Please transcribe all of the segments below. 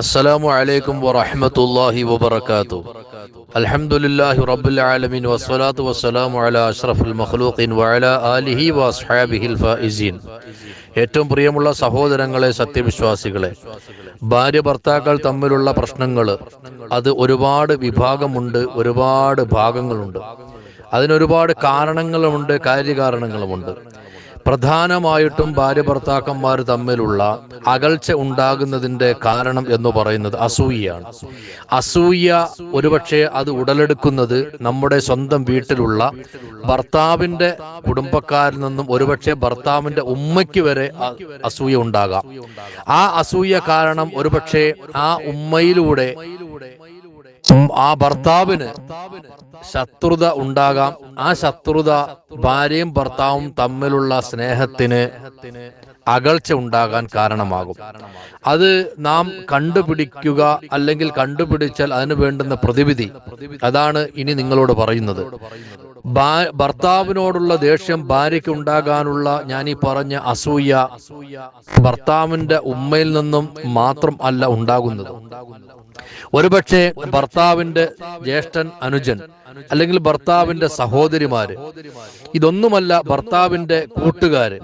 അസ്സലാമു അലൈക്കും വറഹ്മത്തുള്ളാഹി വബറകാതുഹു. അൽഹംദുലില്ലാഹി റബ്ബിൽ ആലമീൻ വസ്സലാത്തു വസ്സലാമു അലാ അഷ്റഫിൽ മഖ്ലൂഖീൻ വഅലാ ആലിഹി വഅസ്ഹാബിഹിൽ ഫായിസീൻ. ഏറ്റവും പ്രിയമുള്ള സഹോദരങ്ങളെ, സത്യവിശ്വാസികളെ, ഭാര്യ ഭർത്താക്കൾ തമ്മിലുള്ള പ്രശ്നങ്ങൾ അത് ഒരുപാട് വിഭാഗമുണ്ട്, ഒരുപാട് ഭാഗങ്ങളുണ്ട്. അതിനൊരുപാട് കാരണങ്ങളുമുണ്ട്, കാര്യകാരണങ്ങളുമുണ്ട്. പ്രധാനമായിട്ടും ഭാര്യ ഭർത്താക്കന്മാർ തമ്മിലുള്ള അകൽച്ച ഉണ്ടാകുന്നതിൻ്റെ കാരണം എന്ന് പറയുന്നത് അസൂയയാണ്. അസൂയ ഒരുപക്ഷെ അത് ഉടലെടുക്കുന്നത് നമ്മുടെ സ്വന്തം വീട്ടിലുള്ള ഭർത്താവിൻ്റെ കുടുംബക്കാരിൽ നിന്നും ഒരുപക്ഷെ ഭർത്താവിൻ്റെ ഉമ്മയ്ക്ക് വരെ അസൂയ ഉണ്ടാകാം. ആ അസൂയ കാരണം ഒരുപക്ഷെ ആ ഉമ്മയിലൂടെ ആ ഭർത്താവിന് ശത്രുത ഉണ്ടാകാം. ആ ശത്രുത ഭാര്യയും ഭർത്താവും തമ്മിലുള്ള സ്നേഹത്തിന് അകൽച്ച ഉണ്ടാകാൻ കാരണമാകും. അത് നാം കണ്ടുപിടിക്കുക, അല്ലെങ്കിൽ കണ്ടുപിടിച്ചാൽ അതിന് വേണ്ടുന്ന പ്രതിവിധി അതാണ് ഇനി നിങ്ങളോട് പറയുന്നത്. ഭർത്താവിനോടുള്ള ദേഷ്യം ഭാര്യയ്ക്ക് ഉണ്ടാകാനുള്ള ഞാൻ ഈ പറഞ്ഞ അസൂയ ഭർത്താവിന്റെ ഉമ്മയിൽ നിന്നും മാത്രം അല്ല ഉണ്ടാകുന്നത്. ഒരുപക്ഷെ ഭർത്താവിന്റെ ജ്യേഷ്ഠൻ, അനുജൻ, അല്ലെങ്കിൽ ഭർത്താവിന്റെ സഹോദരിമാര്, ഇതൊന്നുമല്ല ഭർത്താവിന്റെ കൂട്ടുകാര്,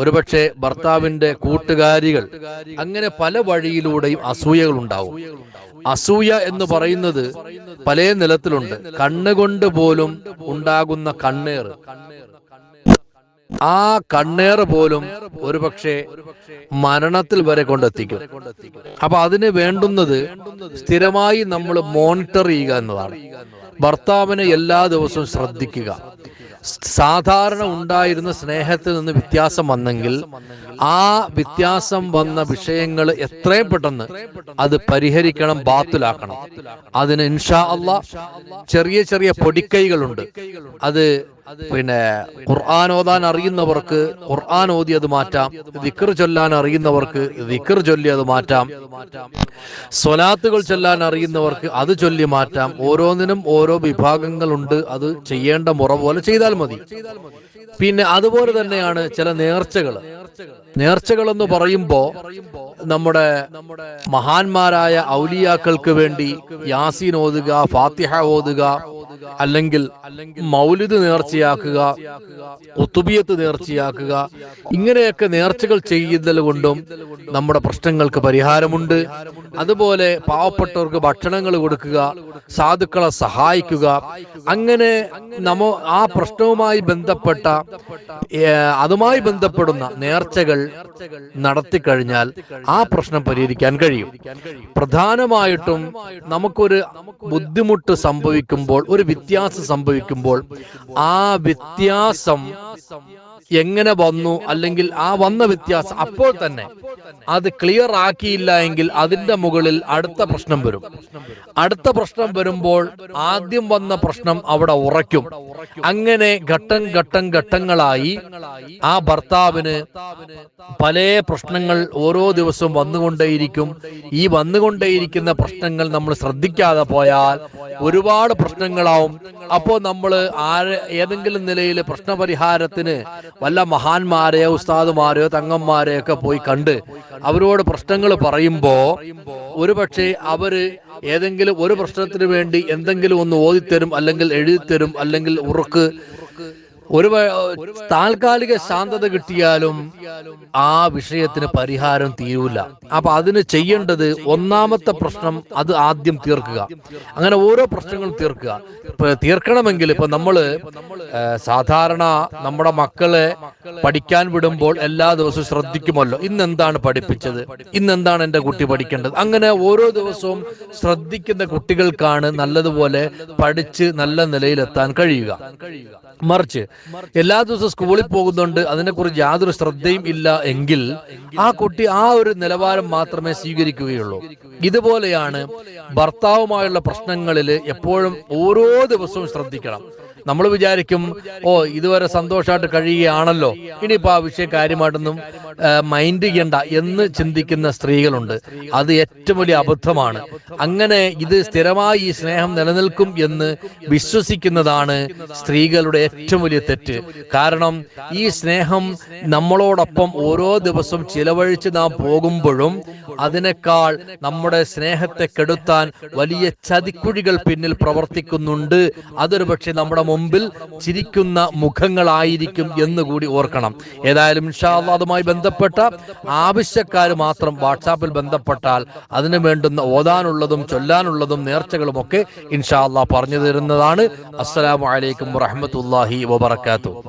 ഒരുപക്ഷെ ഭർത്താവിന്റെ കൂട്ടുകാരികൾ, അങ്ങനെ പല വഴിയിലൂടെയും അസൂയകൾ ഉണ്ടാവും. അസൂയ എന്ന് പറയുന്നത് പല നിലത്തിലുണ്ട്. കണ്ണുകൊണ്ട് പോലും ഉണ്ടാകുന്ന കണ്ണേറ്, ആ കണ്ണേറ് പോലും ഒരുപക്ഷെ മരണത്തിൽ വരെ കൊണ്ടെത്തിക്കും. അപ്പൊ അതിന് വേണ്ടുന്നത് സ്ഥിരമായി നമ്മൾ മോണിറ്റർ ചെയ്യുക എന്നതാണ്. ഭർത്താവിനെ എല്ലാ ദിവസവും ശ്രദ്ധിക്കുക. സാധാരണ ഉണ്ടായിരുന്ന സ്നേഹത്തിൽ നിന്ന് വ്യത്യാസം വന്നെങ്കിൽ ആ വ്യത്യാസം വന്ന വിഷയങ്ങൾ എത്രയും പെട്ടെന്ന് അത് പരിഹരിക്കണം, ബാത്തിലാക്കണം. അതിന് ഇൻഷാ അല്ലാഹ് ചെറിയ ചെറിയ പൊടിക്കൈകളുണ്ട്. അത് ഖുർആൻ ഓതാൻ അറിയുന്നവർക്ക് ഖുർആൻ ഓതി അത് മാറ്റാം. ദിക്ർ ചൊല്ലാൻ അറിയുന്നവർക്ക് ദിക്ർ ചൊല്ലി അത് മാറ്റാം. സ്വലാത്തുകൾ ചൊല്ലാൻ അറിയുന്നവർക്ക് അത് ചൊല്ലി മാറ്റാം. ഓരോന്നിനും ഓരോ വിഭാഗങ്ങളുണ്ട്. അത് ചെയ്യേണ്ട മുറ പോലെ ചെയ്താൽ മതി. പിന്നെ അതുപോലെ തന്നെയാണ് ചില നേർച്ചകൾ എന്ന് പറയുമ്പോ നമ്മുടെ മഹാന്മാരായ ഔലിയാക്കൾക്ക് വേണ്ടി യാസീൻ ഓതുക, ഫാത്തിഹ ഓതുക, അല്ലെങ്കിൽ മൗലിദ് നേർച്ചയാക്കുക, ഖുതുബിയത്ത് നേർച്ചയാക്കുക, ഇങ്ങനെയൊക്കെ നേർച്ചകൾ ചെയ്യുന്നത് കൊണ്ടും നമ്മുടെ പ്രശ്നങ്ങൾക്ക് പരിഹാരമുണ്ട്. അതുപോലെ പാവപ്പെട്ടവർക്ക് ഭക്ഷണങ്ങൾ കൊടുക്കുക, സാധുക്കളെ സഹായിക്കുക, അങ്ങനെ ആ പ്രശ്നവുമായി ബന്ധപ്പെട്ട അതുമായി ബന്ധപ്പെടുന്ന നേർച്ചകൾ നടത്തിക്കഴിഞ്ഞാൽ ആ പ്രശ്നം പരിഹരിക്കാൻ കഴിയും. പ്രധാനമായിട്ടും നമുക്കൊരു ബുദ്ധിമുട്ട് സംഭവിക്കുമ്പോൾ, ഒരു വ്യത്യാസം സംഭവിക്കുമ്പോൾ, ആ വ്യത്യാസം എങ്ങനെ വന്നു, അല്ലെങ്കിൽ ആ വന്ന വ്യത്യാസം അപ്പോൾ തന്നെ അത് ക്ലിയർ ആക്കിയില്ല എങ്കിൽ അതിന്റെ മുകളിൽ അടുത്ത പ്രശ്നം വരും. അടുത്ത പ്രശ്നം വരുമ്പോൾ ആദ്യം വന്ന പ്രശ്നം അവിടെ ഉറയ്ക്കും. അങ്ങനെ ഘട്ടങ്ങളായി ആ ഭർത്താവിന് പല പ്രശ്നങ്ങൾ ഓരോ ദിവസവും വന്നുകൊണ്ടേയിരിക്കും. ഈ വന്നുകൊണ്ടേയിരിക്കുന്ന പ്രശ്നങ്ങൾ നമ്മൾ ശ്രദ്ധിക്കാതെ പോയാൽ ഒരുപാട് പ്രശ്നങ്ങളാവും. അപ്പോൾ നമ്മൾ ഏതെങ്കിലും നിലയിൽ പ്രശ്നപരിഹാരത്തിന് വല്ല മഹാന്മാരെയോ ഉസ്താദുമാരെയോ തങ്ങന്മാരെയോ ഒക്കെ പോയി കണ്ട് അവരോട് പ്രശ്നങ്ങൾ പറയുമ്പോ ഒരുപക്ഷെ അവര് ഏതെങ്കിലും ഒരു പ്രശ്നത്തിന് വേണ്ടി എന്തെങ്കിലും ഒന്ന് ഓതിത്തരും, അല്ലെങ്കിൽ എഴുതിത്തരും, അല്ലെങ്കിൽ ഒരു താൽക്കാലിക ശാന്തത കിട്ടിയാലും ആ വിഷയത്തിന് പരിഹാരം തീരൂല. അപ്പൊ അതിന് ചെയ്യേണ്ടത് ഒന്നാമത്തെ പ്രശ്നം അത് ആദ്യം തീർക്കുക. അങ്ങനെ ഓരോ പ്രശ്നങ്ങളും തീർക്കണമെങ്കിൽ ഇപ്പൊ നമ്മള് സാധാരണ നമ്മുടെ മക്കളെ പഠിക്കാൻ വിടുമ്പോൾ എല്ലാ ദിവസവും ശ്രദ്ധിക്കുമല്ലോ, ഇന്നെന്താണ് പഠിപ്പിച്ചത്, ഇന്നെന്താണ് എൻ്റെ കുട്ടി പഠിക്കേണ്ടത്. അങ്ങനെ ഓരോ ദിവസവും ശ്രദ്ധിക്കുന്ന കുട്ടികൾക്കാണ് നല്ലതുപോലെ പഠിച്ച് നല്ല നിലയിലെത്താൻ കഴിയുക. മറിച്ച് എല്ലാ ദിവസവും സ്കൂളിൽ പോകുന്നുണ്ട്, അതിനെക്കുറിച്ച് യാതൊരു ശ്രദ്ധയും ഇല്ല എങ്കിൽ ആ കുട്ടി ആ ഒരു നിലവാരം മാത്രമേ സ്വീകരിക്കുകയുള്ളൂ. ഇതുപോലെയാണ് ഭർത്താവുമായുള്ള പ്രശ്നങ്ങളിൽ എപ്പോഴും ഓരോ ദിവസവും ശ്രദ്ധിക്കണം. നമ്മൾ വിചാരിക്കും, ഓ ഇതുവരെ സന്തോഷമായിട്ട് കഴിയുകയാണല്ലോ, ഇനിയിപ്പോൾ ആ വിഷയം കാര്യമായിട്ടൊന്നും മൈൻഡ് ചെയ്യണ്ട എന്ന് ചിന്തിക്കുന്ന സ്ത്രീകളുണ്ട്. അത് ഏറ്റവും വലിയ അബദ്ധമാണ്. അങ്ങനെ ഇത് സ്ഥിരമായി ഈ സ്നേഹം നിലനിൽക്കും എന്ന് വിശ്വസിക്കുന്നതാണ് സ്ത്രീകളുടെ ഏറ്റവും വലിയ തെറ്റ്. കാരണം ഈ സ്നേഹം നമ്മളോടൊപ്പം ഓരോ ദിവസവും ചിലവഴിച്ച് നാം പോകുമ്പോഴും അതിനേക്കാൾ നമ്മുടെ സ്നേഹത്തെ കെടുത്താൻ വലിയ ചതിക്കുഴികൾ പിന്നിൽ പ്രവർത്തിക്കുന്നുണ്ട്. അതൊരു പക്ഷേ നമ്മുടെ മുമ്പിൽ ചിരിക്കുന്ന മുഖങ്ങളായിരിക്കും എന്നുകൂടി ഓർക്കണം. ഏതായാലും ഇൻഷാ അല്ലാഹ് അതുമായി ബന്ധപ്പെട്ട ആവശ്യക്കാർ മാത്രം വാട്സാപ്പിൽ ബന്ധപ്പെട്ടാൽ അതിനു വേണ്ടുന്ന ഓതാനുള്ളതും ചൊല്ലാനുള്ളതും നേർച്ചകളും ഒക്കെ ഇൻഷാ അല്ലാഹ് പറഞ്ഞു തരുന്നതാണ്. അസ്സലാമു അലൈക്കും വറഹ്മത്തുള്ളാഹി വബറകാതുഹു.